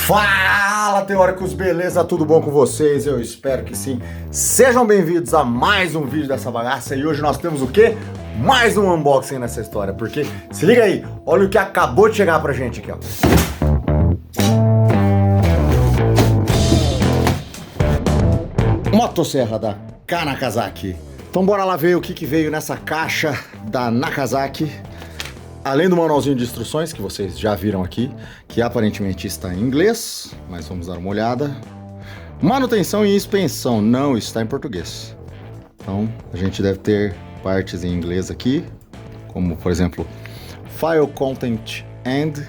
Fala, teóricos, beleza? Tudo bom com vocês? Eu espero que sim. Sejam bem-vindos a mais um vídeo dessa bagaça e hoje nós temos o quê? Mais um unboxing nessa história, porque se liga aí, olha o que acabou de chegar pra gente aqui, ó. Motosserra da Kanakazaki. Então bora lá ver o que veio nessa caixa da Nakazaki. Além do manualzinho de instruções, que vocês já viram aqui, que aparentemente está em inglês, mas vamos dar uma olhada. Manutenção e inspeção não está em português. Então, a gente deve ter partes em inglês aqui, como, por exemplo, File Content and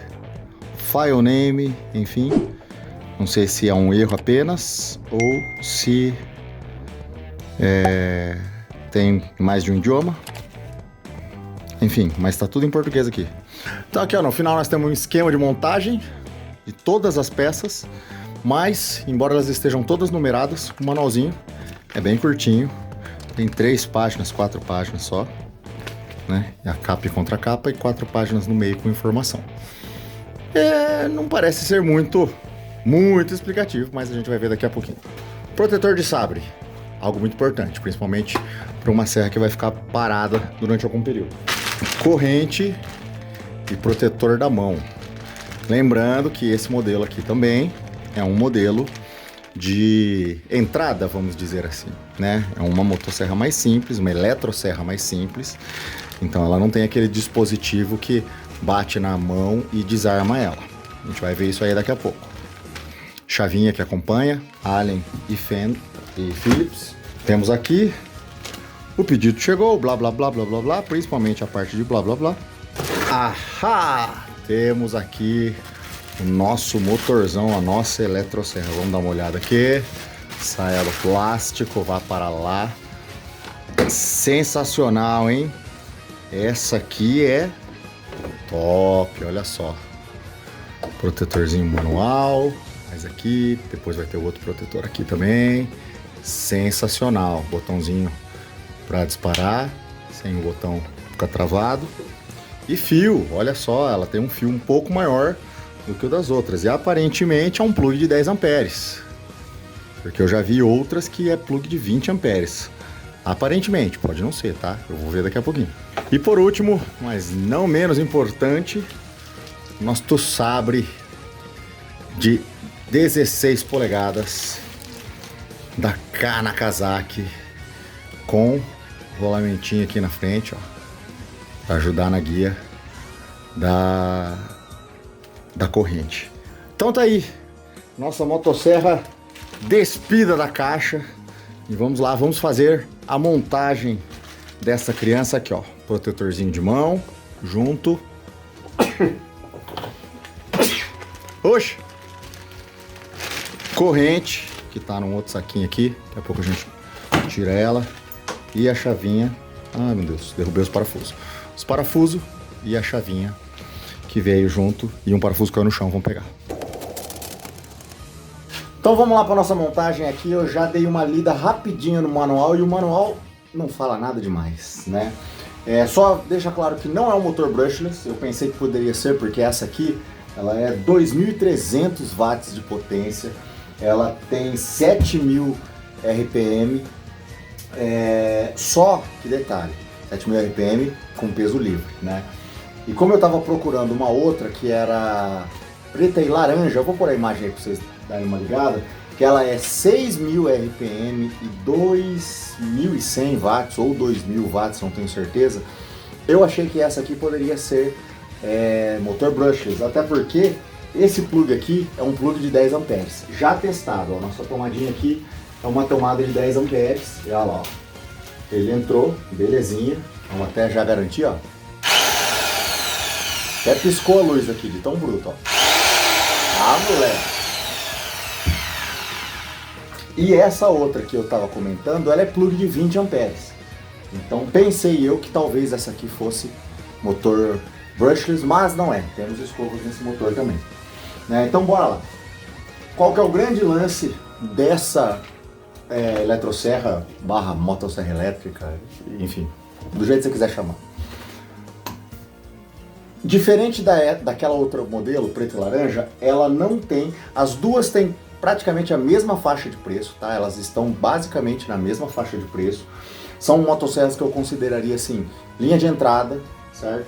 File Name, enfim. Não sei se é um erro apenas, ou se tem mais de um idioma. Enfim, mas tá tudo em português aqui. Então aqui, ó, no final nós temos um esquema de montagem de todas as peças, mas, embora elas estejam todas numeradas, o manualzinho é bem curtinho. Tem 3 páginas, 4 páginas só, né? A capa e contracapa e 4 páginas no meio com informação. Não parece ser muito explicativo, mas a gente vai ver daqui a pouquinho. Protetor de sabre, algo muito importante, principalmente para uma serra que vai ficar parada durante algum período. Corrente e protetor da mão. Lembrando que esse modelo aqui também é um modelo de entrada, vamos dizer assim, né? É uma motosserra mais simples, uma eletrosserra mais simples. Então ela não tem aquele dispositivo que bate na mão e desarma ela. A gente vai ver isso aí daqui a pouco. Chavinha que acompanha, Allen e Phillips. Temos aqui, o pedido chegou, blá blá blá blá blá blá, principalmente a parte de blá blá blá. Ahá! Temos aqui o nosso motorzão, a nossa eletrosserra. Vamos dar uma olhada aqui. Saia do plástico, vá para lá. Sensacional, hein? Essa aqui é top, olha só. Protetorzinho manual, mais aqui, depois vai ter outro protetor aqui também. Sensacional, botãozinho para disparar, sem o botão ficar travado. E fio, olha só, ela tem um fio um pouco maior do que o das outras. E aparentemente é um plug de 10 amperes. Porque eu já vi outras que é plug de 20 amperes. Aparentemente, pode não ser, tá? Eu vou ver daqui a pouquinho. E por último, mas não menos importante, nosso sabre de 16 polegadas da Kanakazaki com rolamentinho aqui na frente, ó, para ajudar na guia da corrente. Então tá aí, nossa motosserra despida da caixa e vamos lá, vamos fazer a montagem dessa criança aqui, ó, protetorzinho de mão, junto. Oxe! Corrente, que tá num outro saquinho aqui, daqui a pouco a gente tira ela. E a chavinha, ai meu Deus, derrubei os parafusos. Os parafusos e a chavinha que veio junto e um parafuso caiu no chão, vamos pegar. Então vamos lá para nossa montagem aqui. Eu já dei uma lida rapidinho no manual e o manual não fala nada demais, né? Só deixa claro que não é um motor brushless. Eu pensei que poderia ser porque essa aqui, ela é 2.300 watts de potência. Ela tem 7.000 RPM. Só que detalhe, 7.000 RPM com peso livre, né? E como eu tava procurando uma outra que era preta e laranja, eu vou pôr a imagem aí pra vocês darem uma ligada, que ela é 6.000 RPM e 2.100 watts ou 2.000 watts, não tenho certeza. Eu achei que essa aqui poderia ser motor brushless, até porque esse plug aqui é um plug de 10 amperes, já testado. Ó, nossa tomadinha aqui é uma tomada de 10 amperes, e olha lá, ó. Ele entrou, belezinha, vamos até já garantir, ó. Até piscou a luz aqui, de tão bruto, ó. Ah, moleque! E essa outra que eu tava comentando, ela é plug de 20 amperes. Então pensei eu que talvez essa aqui fosse motor brushless, mas não é. Temos escovas nesse motor também. Então bora lá. Qual que é o grande lance dessa eletrosserra barra motosserra elétrica, enfim, do jeito que você quiser chamar? Diferente daquela outra modelo, preto e laranja, ela não tem, as duas têm praticamente a mesma faixa de preço, tá? Elas estão basicamente na mesma faixa de preço. São motosserras que eu consideraria assim, linha de entrada, certo?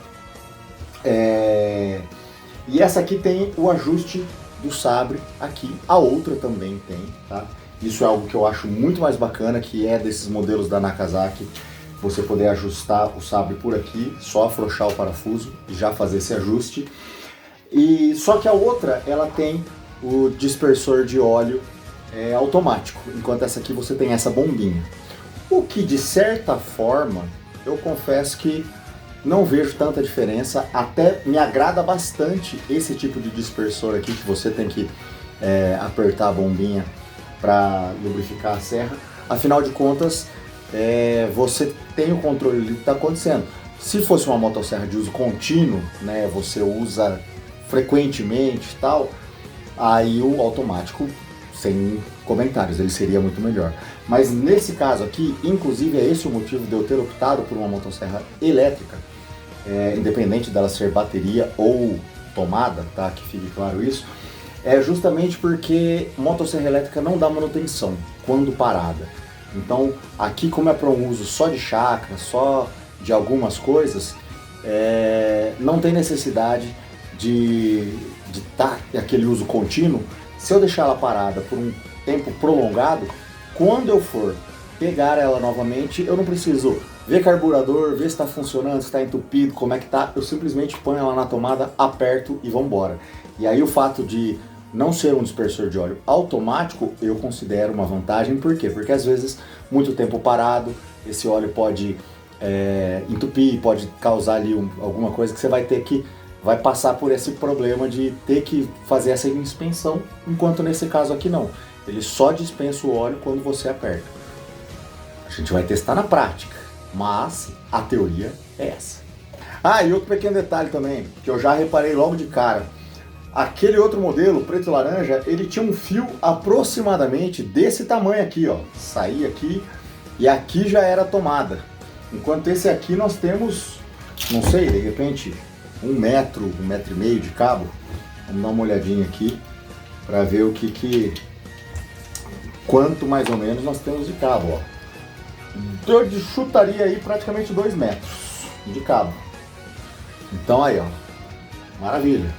E essa aqui tem o ajuste do sabre aqui, a outra também tem, tá? Isso é algo que eu acho muito mais bacana, que é desses modelos da Nakazaki, você poder ajustar o sabre por aqui, só afrouxar o parafuso e já fazer esse ajuste. E só que a outra, ela tem o dispersor de óleo automático, enquanto essa aqui você tem essa bombinha. O que de certa forma, eu confesso que não vejo tanta diferença, até me agrada bastante esse tipo de dispersor aqui, que você tem que apertar a bombinha para lubrificar a serra. Afinal de contas, você tem o controle do que está acontecendo. Se fosse uma motosserra de uso contínuo, né, você usa frequentemente e tal, aí o automático, sem comentários, ele seria muito melhor. Mas nesse caso aqui, inclusive é esse o motivo de eu ter optado por uma motosserra elétrica, independente dela ser bateria ou tomada, tá? Que fique claro isso, é justamente porque motosserra elétrica não dá manutenção quando parada. Então aqui, como é para um uso só de chácara, só de algumas coisas, não tem necessidade de estar aquele uso contínuo. Se eu deixar ela parada por um tempo prolongado, quando eu for pegar ela novamente, eu não preciso ver carburador, ver se está funcionando, se está entupido, como é que tá. Eu simplesmente ponho ela na tomada, aperto e vamos embora. E aí o fato de não ser um dispersor de óleo automático, eu considero uma vantagem. Por quê? Porque às vezes, muito tempo parado, esse óleo pode entupir, pode causar ali alguma coisa que você vai passar por esse problema de ter que fazer essa inspeção, enquanto nesse caso aqui não. Ele só dispensa o óleo quando você aperta. A gente vai testar na prática, mas a teoria é essa. E outro pequeno detalhe também, que eu já reparei logo de cara. Aquele outro modelo, preto e laranja, ele tinha um fio aproximadamente desse tamanho aqui, ó. Saía aqui e aqui já era tomada. Enquanto esse aqui nós temos, não sei, de repente, 1 metro, 1,5 metros de cabo. Vamos dar uma olhadinha aqui para ver quanto mais ou menos nós temos de cabo, ó. Eu chutaria aí praticamente 2 metros de cabo. Então aí, ó, maravilha.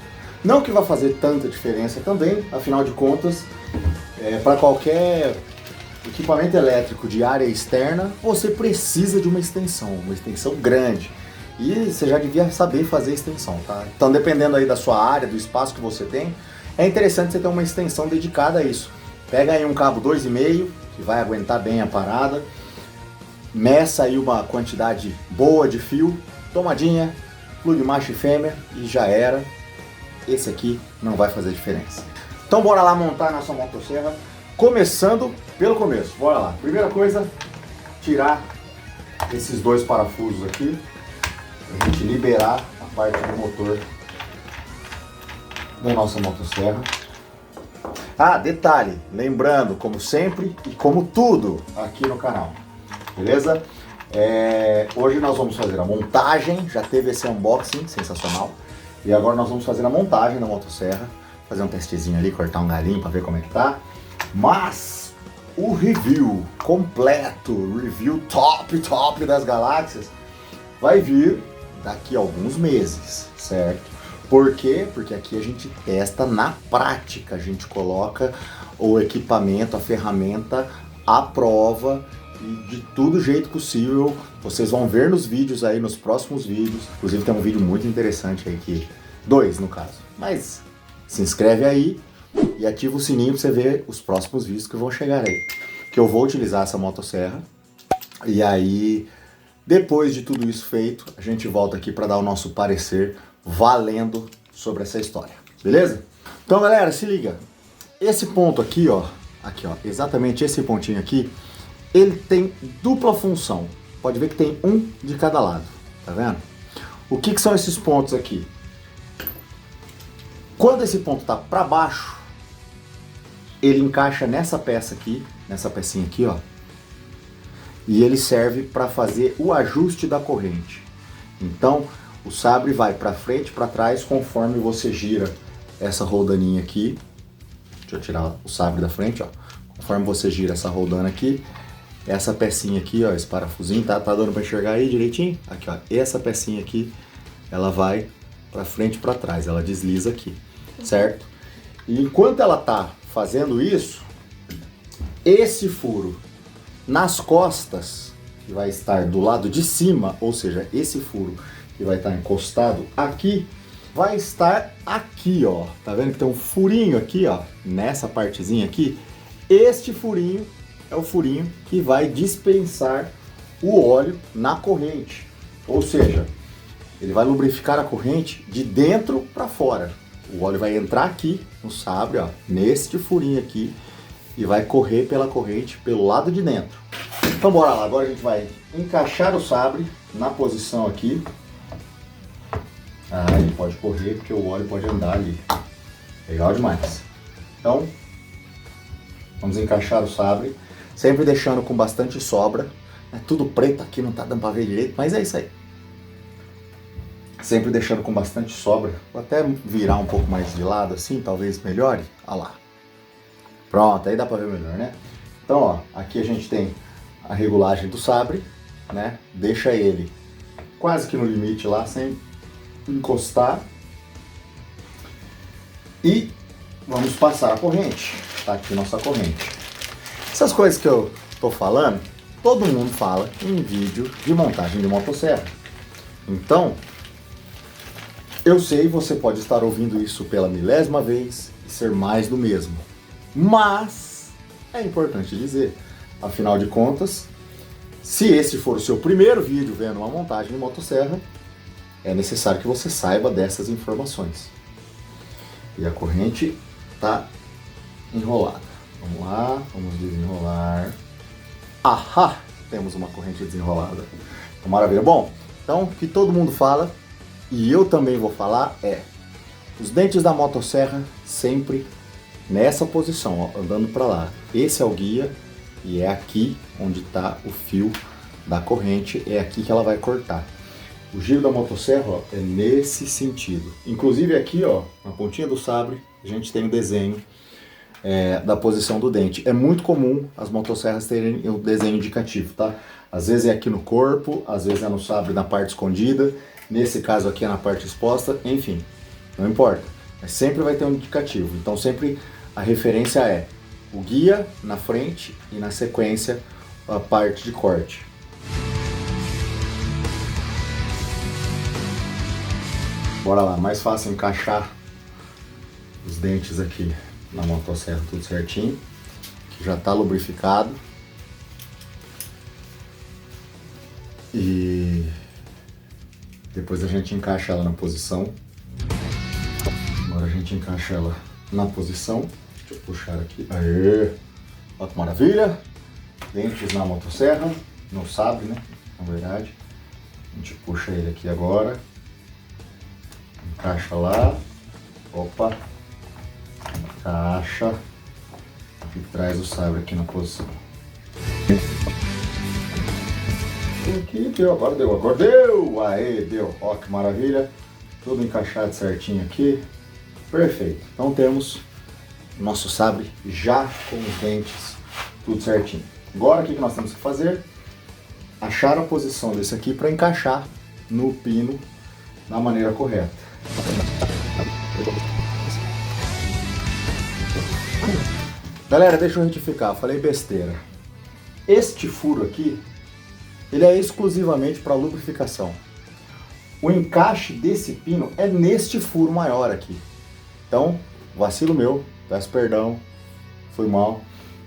Não que vai fazer tanta diferença também, afinal de contas, para qualquer equipamento elétrico de área externa, você precisa de uma extensão grande. E você já devia saber fazer extensão, tá? Então, dependendo aí da sua área, do espaço que você tem, é interessante você ter uma extensão dedicada a isso. Pega aí um cabo 2,5, que vai aguentar bem a parada, meça aí uma quantidade boa de fio, tomadinha, plug macho e fêmea e já era. Esse aqui não vai fazer diferença. Então bora lá montar a nossa motosserra, começando pelo começo. Bora lá. Primeira coisa, tirar esses 2 parafusos aqui, pra gente liberar a parte do motor da nossa motosserra. Detalhe, lembrando, como sempre e como tudo aqui no canal, beleza? Hoje nós vamos fazer a montagem, já teve esse unboxing sensacional, e agora nós vamos fazer a montagem da motosserra, fazer um testezinho ali, cortar um galinho para ver como é que tá, mas o review completo, review top das galáxias, vai vir daqui a alguns meses, certo? Por quê? Porque aqui a gente testa na prática, a gente coloca o equipamento, a ferramenta à prova e de todo jeito possível. Vocês vão ver nos vídeos aí, nos próximos vídeos. Inclusive tem um vídeo muito interessante aí, 2 no caso. Mas se inscreve aí e ativa o sininho para você ver os próximos vídeos que vão chegar aí. Que eu vou utilizar essa motosserra. E aí, depois de tudo isso feito, a gente volta aqui para dar o nosso parecer valendo sobre essa história, beleza? Então galera, se liga, esse ponto aqui ó, exatamente esse pontinho aqui, ele tem dupla função, pode ver que tem um de cada lado, tá vendo? O que são esses pontos aqui? Quando esse ponto tá para baixo, ele encaixa nessa peça aqui, nessa pecinha aqui ó, e ele serve para fazer o ajuste da corrente. Então, o sabre vai para frente, para trás, conforme você gira essa roldaninha aqui. Deixa eu tirar o sabre da frente, ó. Conforme você gira essa roldana aqui, essa pecinha aqui, ó, esse parafusinho, tá dando para enxergar aí direitinho? Aqui, ó, essa pecinha aqui, ela vai para frente e para trás, ela desliza aqui, certo? E enquanto ela tá fazendo isso, esse furo nas costas, que vai estar do lado de cima, ou seja, esse furo que vai estar encostado aqui, vai estar aqui, ó. Tá vendo que tem um furinho aqui, ó, nessa partezinha aqui? Este furinho é o furinho que vai dispensar o óleo na corrente. Ou seja, ele vai lubrificar a corrente de dentro para fora. O óleo vai entrar aqui no sabre, ó, neste furinho aqui, e vai correr pela corrente pelo lado de dentro. Então bora lá, agora a gente vai encaixar o sabre na posição aqui. Ah, ele pode correr porque o óleo pode andar ali. Legal demais. Então, vamos encaixar o sabre, sempre deixando com bastante sobra. É tudo preto aqui, não tá dando pra ver direito, mas é isso aí. Sempre deixando com bastante sobra. Vou até virar um pouco mais de lado assim, talvez melhore. Olha lá. Pronto, aí dá pra ver melhor, né? Então, ó, aqui a gente tem a regulagem do sabre, né? Deixa ele quase que no limite lá, sem encostar. E vamos passar a corrente. Tá aqui nossa corrente. Essas coisas que eu tô falando, todo mundo fala em vídeo de montagem de motosserra. Então, eu sei, você pode estar ouvindo isso pela milésima vez e ser mais do mesmo. Mas é importante dizer, afinal de contas, se esse for o seu primeiro vídeo vendo uma montagem de motosserra, é necessário que você saiba dessas informações. E a corrente está enrolada. Vamos lá, vamos desenrolar. Ahá! Temos uma corrente desenrolada. Maravilha. Bom, então o que todo mundo fala, e eu também vou falar, é os dentes da motosserra sempre nessa posição, ó, andando para lá. Esse é o guia e é aqui onde está o fio da corrente, é aqui que ela vai cortar. O giro da motosserra, ó, é nesse sentido. Inclusive aqui, ó, na pontinha do sabre, a gente tem o desenho da posição do dente. É muito comum as motosserras terem o desenho indicativo, tá? Às vezes é aqui no corpo, às vezes é no sabre na parte escondida, nesse caso aqui é na parte exposta, enfim, não importa. Mas sempre vai ter um indicativo, então sempre a referência é o guia na frente e na sequência a parte de corte. Bora lá, mais fácil encaixar os dentes aqui na motosserra tudo certinho, que já está lubrificado. E depois a gente encaixa ela na posição. Agora a gente encaixa ela na posição. Deixa eu puxar aqui. Aê! Olha que maravilha! Dentes na motosserra, no sabre, né? Na verdade. A gente puxa ele aqui agora. Encaixa lá. Opa! Encaixa. E traz o sabre aqui na posição. Aqui deu, agora deu! Aê, deu! Ó que maravilha! Tudo encaixado certinho aqui. Perfeito. Então temos o nosso sabre já com os dentes tudo certinho. Agora o que nós temos que fazer? Achar a posição desse aqui para encaixar no pino da maneira correta. Galera, deixa eu retificar, falei besteira. Este furo aqui, ele é exclusivamente para lubrificação. O encaixe desse pino é neste furo maior aqui. Então, vacilo meu, peço perdão, foi mal.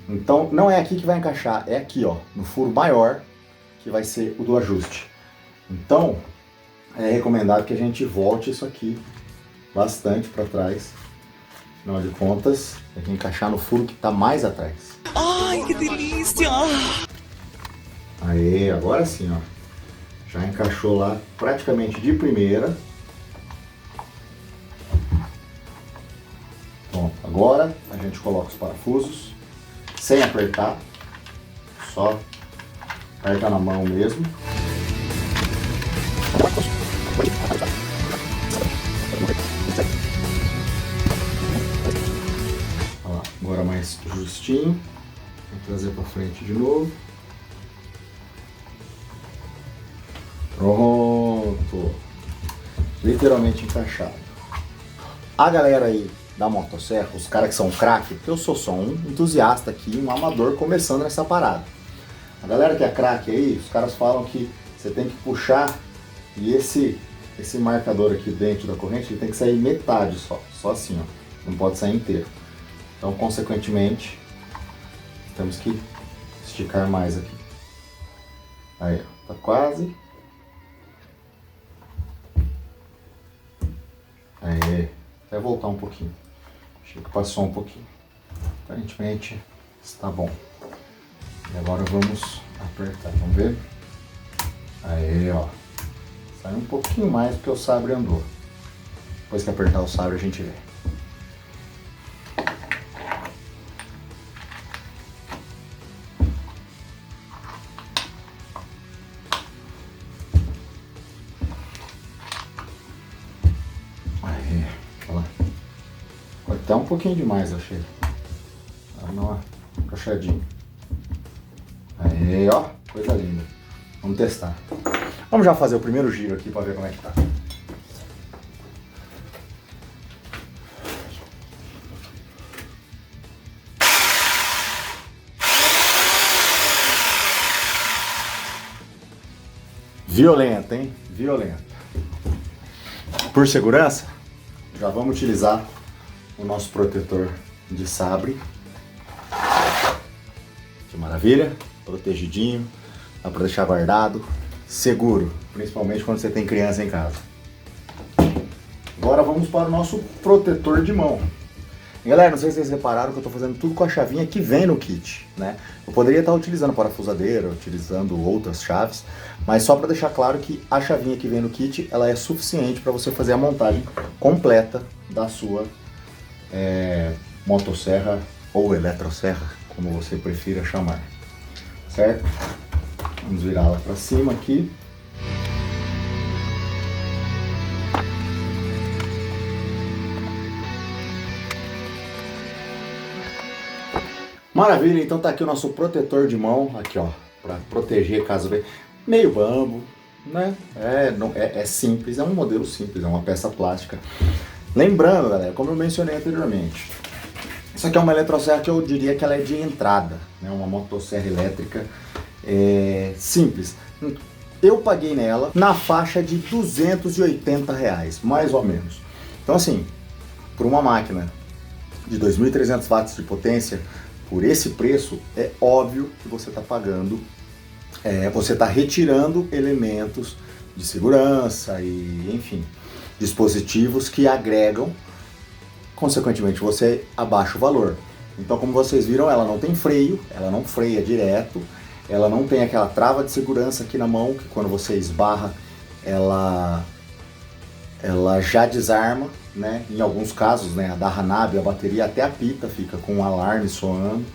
Então, não é aqui que vai encaixar, é aqui, ó, no furo maior, que vai ser o do ajuste. Então, é recomendado que a gente volte isso aqui bastante para trás. Afinal de contas, tem que encaixar no furo que está mais atrás. Ai, que delícia! Aê, agora sim, ó. Já encaixou lá praticamente de primeira. Pronto, agora a gente coloca os parafusos sem apertar, só aperta na mão mesmo. ajustinho. Vou trazer para frente de novo. Pronto. Literalmente encaixado. A galera aí da motosserra, os caras que são craque, porque eu sou só um entusiasta aqui, um amador começando nessa parada. A galera que é craque aí, os caras falam que você tem que puxar e esse marcador aqui dentro da corrente, ele tem que sair metade só assim, ó. Não pode sair inteiro. Então, consequentemente, temos que esticar mais aqui. Aí, ó, tá quase. Aí, até voltar um pouquinho. Achei que passou um pouquinho. Aparentemente está bom. E agora vamos apertar, vamos ver? Aí, ó. Sai um pouquinho mais porque o sabre andou. Depois que apertar o sabre a gente vê. Aí, olha lá. Pode até um pouquinho demais, eu achei. Dá uma encaixadinha. Aí, ó. Coisa linda. Vamos testar. Vamos já fazer o primeiro giro aqui para ver como é que tá. Violenta, hein? Violenta. Por segurança, já vamos utilizar o nosso protetor de sabre. Que maravilha. Protegidinho. Dá para deixar guardado. Seguro, principalmente quando você tem criança em casa. Agora vamos para o nosso protetor de mão. Galera, não sei se vocês repararam que eu estou fazendo tudo com a chavinha que vem no kit, né? Eu poderia estar utilizando parafusadeira, utilizando outras chaves, mas só para deixar claro que a chavinha que vem no kit, ela é suficiente para você fazer a montagem completa da sua motosserra ou eletroserra, como você prefira chamar, certo? Vamos virar ela para cima aqui. Maravilha, então tá aqui o nosso protetor de mão, aqui ó, para proteger caso venha. Meio bambo, né? É simples, é um modelo simples, é uma peça plástica. Lembrando, galera, como eu mencionei anteriormente, isso aqui é uma eletroserra que eu diria que ela é de entrada, né? Uma motosserra elétrica simples. Eu paguei nela na faixa de R$280, mais ou menos. Então assim, por uma máquina de 2.300 watts de potência, por esse preço, é óbvio que você está pagando, você está retirando elementos de segurança e, enfim, dispositivos que agregam, consequentemente você abaixa o valor. Então, como vocês viram, ela não tem freio, ela não freia direto, ela não tem aquela trava de segurança aqui na mão, que quando você esbarra, ela já desarma, né? Em alguns casos, né, a da Hanabi, a bateria até apita, fica com um alarme soando.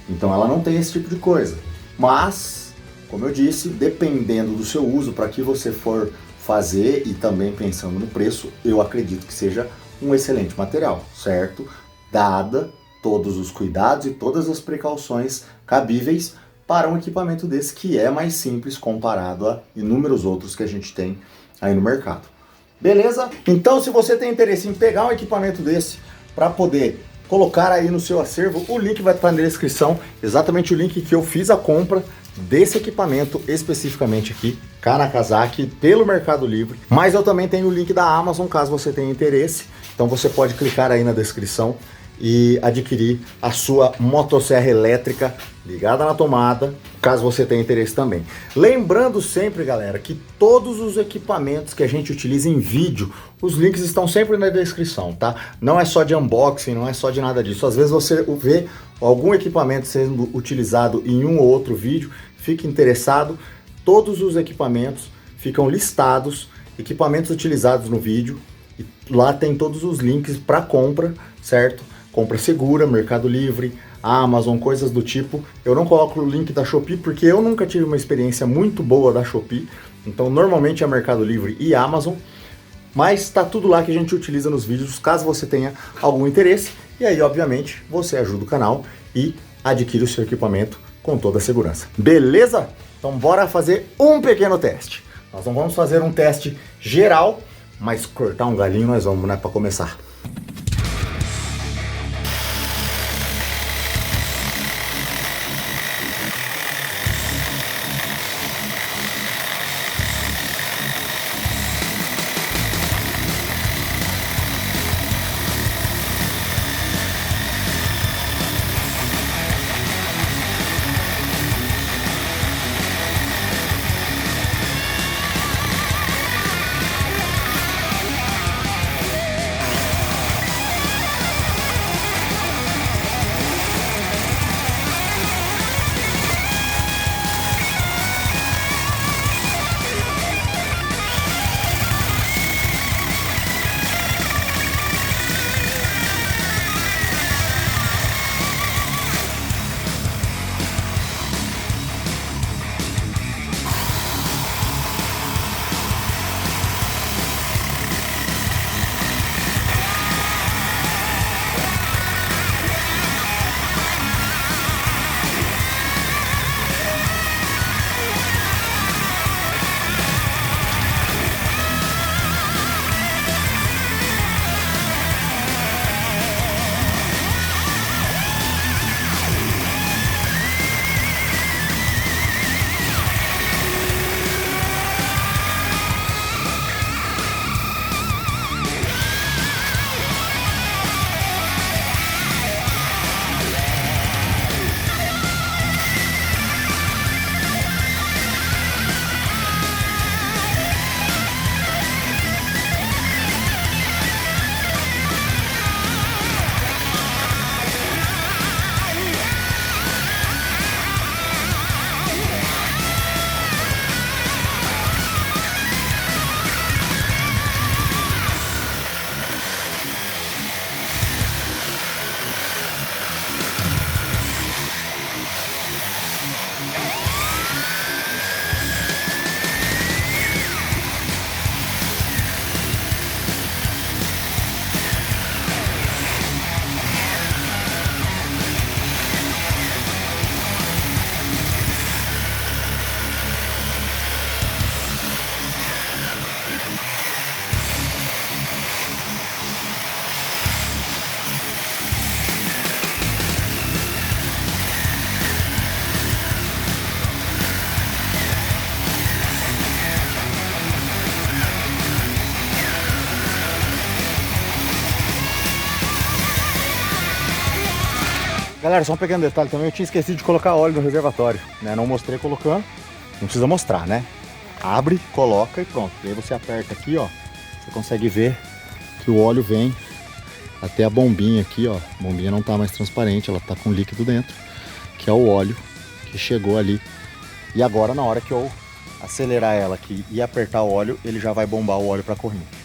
Então ela não tem esse tipo de coisa. Mas, como eu disse, dependendo do seu uso, para que você for fazer e também pensando no preço, eu acredito que seja um excelente material, certo? Dada todos os cuidados e todas as precauções cabíveis para um equipamento desse que é mais simples comparado a inúmeros outros que a gente tem aí no mercado. Beleza? Então, se você tem interesse em pegar um equipamento desse para poder colocar aí no seu acervo, o link vai estar na descrição, exatamente o link que eu fiz a compra desse equipamento especificamente aqui, Kanakazaki, pelo Mercado Livre. Mas eu também tenho o link da Amazon, caso você tenha interesse. Então você pode clicar aí na descrição e adquirir a sua motosserra elétrica ligada na tomada, caso você tenha interesse também. Lembrando sempre, galera, que todos os equipamentos que a gente utiliza em vídeo, os links estão sempre na descrição, tá? Não é só de unboxing, não é só de nada disso. Às vezes você vê algum equipamento sendo utilizado em um ou outro vídeo, fica interessado, todos os equipamentos ficam listados, equipamentos utilizados no vídeo, e lá tem todos os links para compra, certo? Compra segura, Mercado Livre, Amazon, coisas do tipo. Eu não coloco o link da Shopee porque eu nunca tive uma experiência muito boa da Shopee. Então normalmente é Mercado Livre e Amazon. Mas tá tudo lá que a gente utiliza nos vídeos, caso você tenha algum interesse. E aí, obviamente, você ajuda o canal e adquire o seu equipamento com toda a segurança. Beleza? Então bora fazer um pequeno teste. Nós não vamos fazer um teste geral, mas cortar um galinho nós vamos, né, para começar. Galera, só um pequeno detalhe também, eu tinha esquecido de colocar óleo no reservatório, né? Não mostrei colocando, não precisa mostrar, né? Abre, coloca e pronto. E aí você aperta aqui, ó, você consegue ver que o óleo vem até a bombinha aqui, ó. A bombinha não tá mais transparente, ela tá com líquido dentro, que é o óleo que chegou ali. E agora, na hora que eu acelerar ela aqui e apertar o óleo, ele já vai bombar o óleo para a corrente.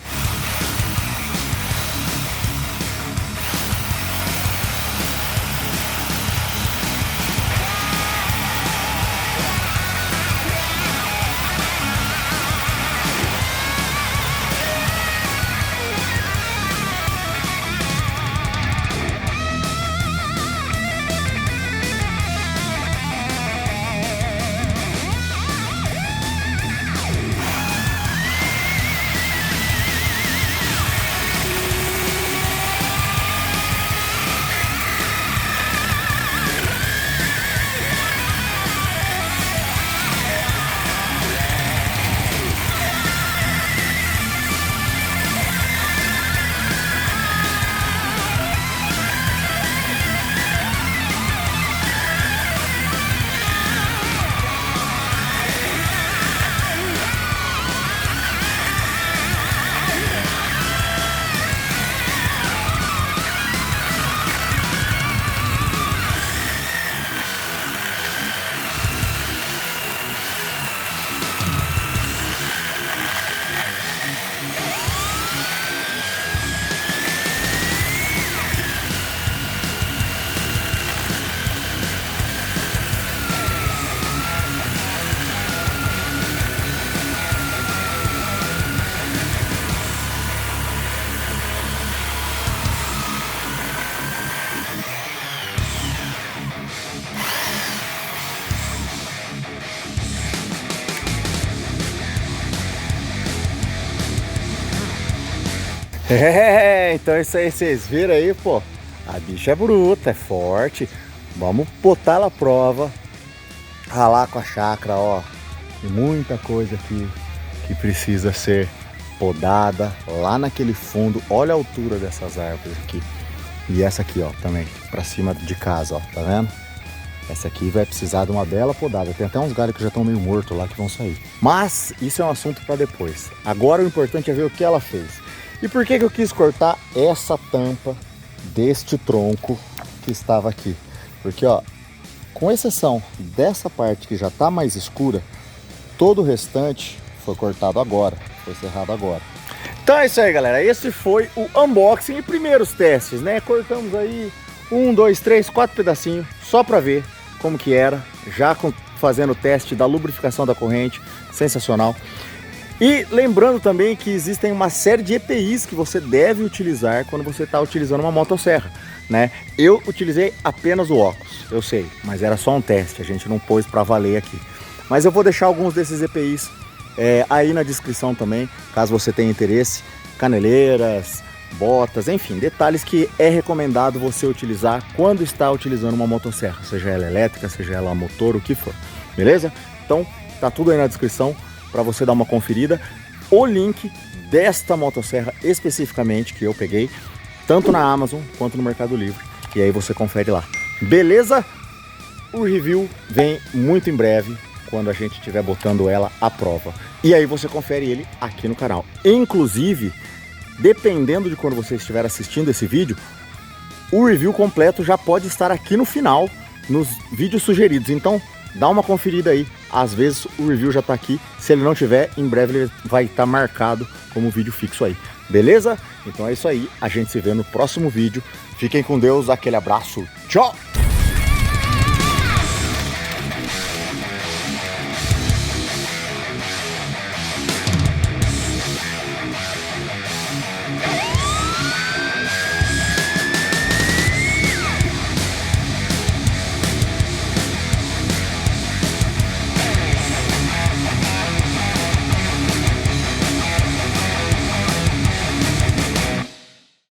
Então isso aí, vocês viram aí, pô. A bicha é bruta, é forte. Vamos botar ela à prova. Ralar com a chácara, ó. Tem muita coisa aqui que precisa ser podada. Lá naquele fundo, olha a altura dessas árvores aqui. E essa aqui, ó, também, pra cima de casa, ó, tá vendo? Essa aqui vai precisar de uma bela podada. Tem até uns galhos que já estão meio mortos lá que vão sair. Mas isso é um assunto para depois. Agora o importante é ver o que ela fez. E por que eu quis cortar essa tampa deste tronco que estava aqui? Porque, ó, com exceção dessa parte que já tá mais escura, todo o restante foi cortado agora, foi serrado agora. Então é isso aí, galera. Esse foi o unboxing e primeiros testes, né? Cortamos aí 1, 2, 3, 4 pedacinhos só para ver como que era, já fazendo o teste da lubrificação da corrente, sensacional. E lembrando também que existem uma série de EPIs que você deve utilizar quando você está utilizando uma motosserra, né? Eu utilizei apenas o óculos, eu sei, mas era só um teste, a gente não pôs para valer aqui. Mas eu vou deixar alguns desses EPIs aí na descrição também, caso você tenha interesse, caneleiras, botas, enfim, detalhes que é recomendado você utilizar quando está utilizando uma motosserra, seja ela elétrica, seja ela a motor, o que for, beleza? Então, tá tudo aí na descrição para você dar uma conferida. O link desta motosserra especificamente que eu peguei, tanto na Amazon quanto no Mercado Livre, e aí você confere lá, beleza? O review vem muito em breve, quando a gente estiver botando ela à prova, e aí você confere ele aqui no canal. Inclusive, dependendo de quando você estiver assistindo esse vídeo, o review completo já pode estar aqui no final, nos vídeos sugeridos. Então, dá uma conferida aí. Às vezes o review já está aqui. Se ele não tiver, em breve ele vai estar marcado como vídeo fixo aí. Beleza? Então é isso aí. A gente se vê no próximo vídeo. Fiquem com Deus. Aquele abraço. Tchau!